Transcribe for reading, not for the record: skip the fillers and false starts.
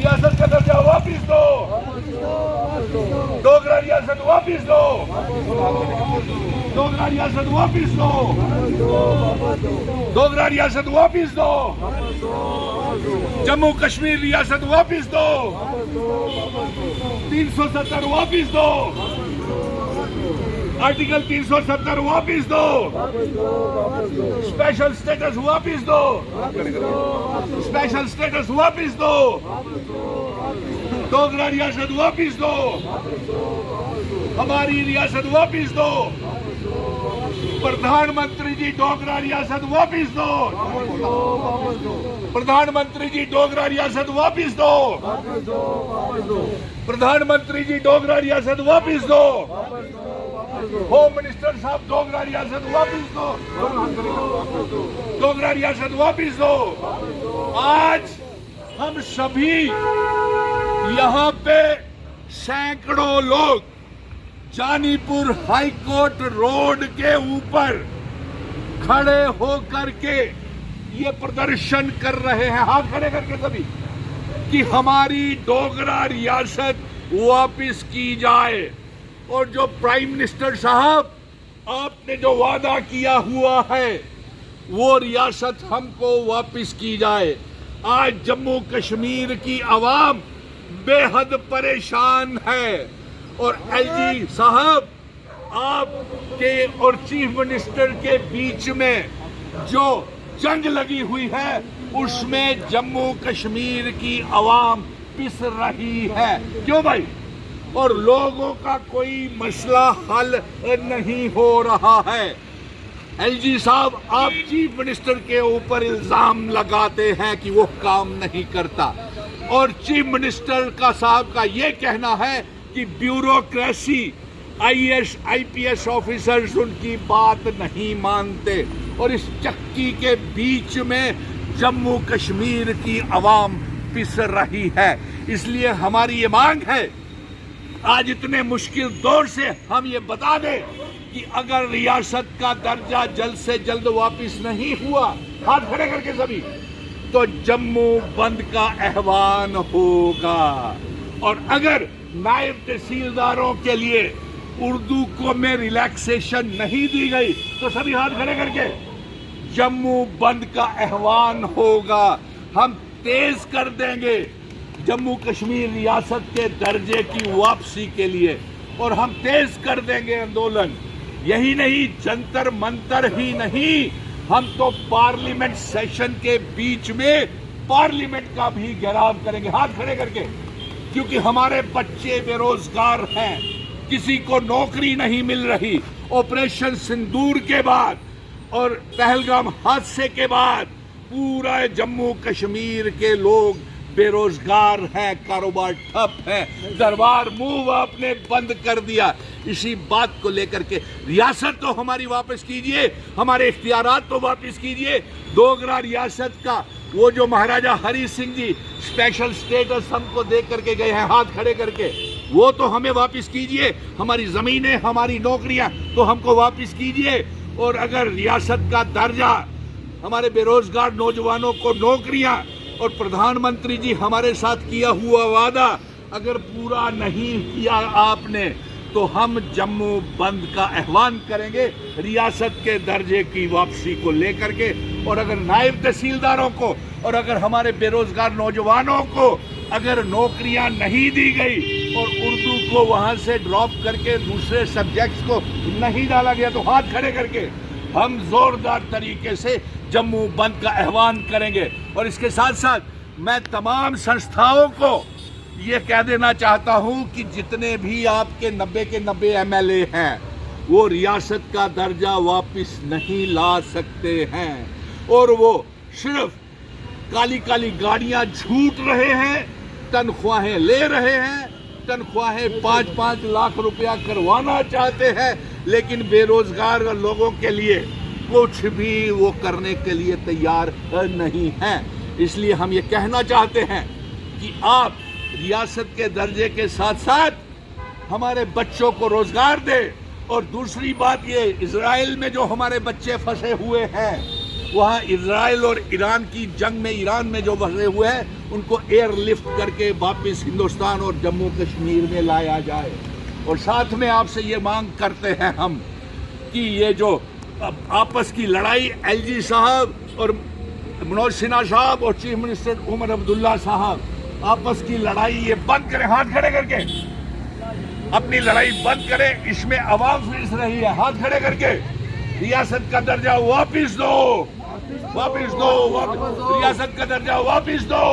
ریاست کا درجہ واپس دو، ڈوگرا ریاست واپس دو، ڈوگرا ریاست واپس دو، ڈوگرا ریاست واپس دو، جموں کشمیر ریاست واپس دو، 370 واپس دو، آرٹیکل 370 واپس دو، اسپیشل سٹیٹس واپس دو، اسپیشل سٹیٹس واپس دو، ڈوگرا ریاست واپس دو، ہماری ریاست واپس دو، پردھان منتری جی ڈوگرا ریاست واپس دو، پردھان منتری جی ڈوگرا ریاست واپس دو، پردھان منتری جی ڈوگرا ریاست واپس دو، ہوم منسٹر صاحب ڈوگرا ریاست واپس دو، ڈوگرا ریاست واپس دو۔ آج ہم سبھی یہاں پہ سینکڑوں لوگ جانی پور ہائی کورٹ روڈ کے اوپر کھڑے ہو کر کے یہ پردرشن کر رہے ہیں، ہاتھ کھڑے کر کے سبھی، کہ ہماری ڈوگرا ریاست واپس کی جائے، اور جو پرائم منسٹر صاحب آپ نے جو وعدہ کیا ہوا ہے وہ ریاست ہم کو واپس کی جائے۔ آج جموں کشمیر کی عوام بے حد پریشان ہے، اور ایل جی صاحب آپ کے اور چیف منسٹر کے بیچ میں جو جنگ لگی ہوئی ہے اس میں جموں کشمیر کی عوام پس رہی ہے، کیوں بھائی؟ اور لوگوں کا کوئی مسئلہ حل نہیں ہو رہا ہے۔ ایل جی صاحب آپ چیف منسٹر کے اوپر الزام لگاتے ہیں کہ وہ کام نہیں کرتا، اور چیف منسٹر کا صاحب کا یہ کہنا ہے کہ بیوروکریسی آئی پی ایس آفیسرز ان کی بات نہیں مانتے، اور اس چکی کے بیچ میں جموں کشمیر کی عوام پس رہی ہے۔ اس لیے ہماری یہ مانگ ہے، آج اتنے مشکل دور سے ہم یہ بتا دیں کہ اگر ریاست کا درجہ جلد سے جلد واپس نہیں ہوا، ہاتھ کھڑے کر کے سبھی، تو جموں بند کا احوان ہوگا، اور اگر نائب تحصیلداروں کے لیے اردو کو میں ریلیکسیشن نہیں دی گئی تو سبھی ہاتھ کھڑے کر کے جموں بند کا احوان ہوگا۔ ہم تیز کر دیں گے جموں کشمیر ریاست کے درجے کی واپسی کے لیے، اور ہم تیز کر دیں گے آندولن۔ یہی نہیں، جنتر منتر ہی نہیں، ہم تو پارلیمنٹ سیشن کے بیچ میں پارلیمنٹ کا بھی گھیراؤ کریں گے، ہاتھ کھڑے کر کے، کیونکہ ہمارے بچے بے روزگار ہیں، کسی کو نوکری نہیں مل رہی۔ آپریشن سندور کے بعد اور پہلگام حادثے کے بعد پورا جموں کشمیر کے لوگ بے روزگار ہیں، کاروبار ٹھپ ہے، دربار منہ آپ نے بند کر دیا۔ اسی بات کو لے کر کے ریاست تو ہماری واپس کیجئے، ہمارے اختیارات تو واپس کیجئے۔ ڈوگرا ریاست کا وہ جو مہاراجہ ہری سنگھ جی اسپیشل سٹیٹس ہم کو دے کر کے گئے ہیں، ہاتھ کھڑے کر کے، وہ تو ہمیں واپس کیجئے۔ ہماری زمینیں، ہماری نوکریاں تو ہم کو واپس کیجئے، اور اگر ریاست کا درجہ، ہمارے بے روزگار نوجوانوں کو نوکریاں، اور پردھان منتری جی ہمارے ساتھ کیا ہوا وعدہ اگر پورا نہیں کیا آپ نے، تو ہم جموں بند کا احوان کریں گے ریاست کے درجے کی واپسی کو لے کر کے۔ اور اگر نائب تحصیلداروں کو اور اگر ہمارے بے روزگار نوجوانوں کو اگر نوکریاں نہیں دی گئی اور اردو کو وہاں سے ڈراپ کر کے دوسرے سبجیکٹس کو نہیں ڈالا گیا، تو ہاتھ کھڑے کر کے ہم زوردار طریقے سے جموں بند کا احوان کریں گے۔ اور اس کے ساتھ ساتھ میں تمام سنستھاؤں کو یہ کہہ دینا چاہتا ہوں کہ جتنے بھی آپ کے 90 کے 90 ایم ایل اے ہیں وہ ریاست کا درجہ واپس نہیں لا سکتے ہیں، اور وہ صرف کالی کالی گاڑیاں جھوٹ رہے ہیں، تنخواہیں لے رہے ہیں، تنخواہیں 5-5 لاکھ روپیہ کروانا چاہتے ہیں، لیکن بے روزگار لوگوں کے لیے کچھ بھی وہ کرنے کے لیے تیار نہیں ہیں۔ اس لیے ہم یہ کہنا چاہتے ہیں کہ آپ ریاست کے درجے کے ساتھ ساتھ ہمارے بچوں کو روزگار دے، اور دوسری بات یہ، اسرائیل میں جو ہمارے بچے پھنسے ہوئے ہیں وہاں اسرائیل اور ایران کی جنگ میں ایران میں جو بسے ہوئے ہیں ان کو ایئر لفٹ کر کے واپس ہندوستان اور جموں کشمیر میں لایا جائے. اور ساتھ میں آپ سے یہ مانگ کرتے ہیں ہم کہ یہ جو آپس کی لڑائی ایل جی صاحب اور منوج سنہا صاحب اور چیف منسٹر عمر عبداللہ صاحب آپس کی لڑائی یہ بند کریں. ہاتھ کھڑے کر کے اپنی لڑائی بند کریں. اس میں عوام فیس رہی ہے. ہاتھ کھڑے کر کے ریاست کا درجہ واپس دو, واپس دو, ریاست کا درجہ واپس دو.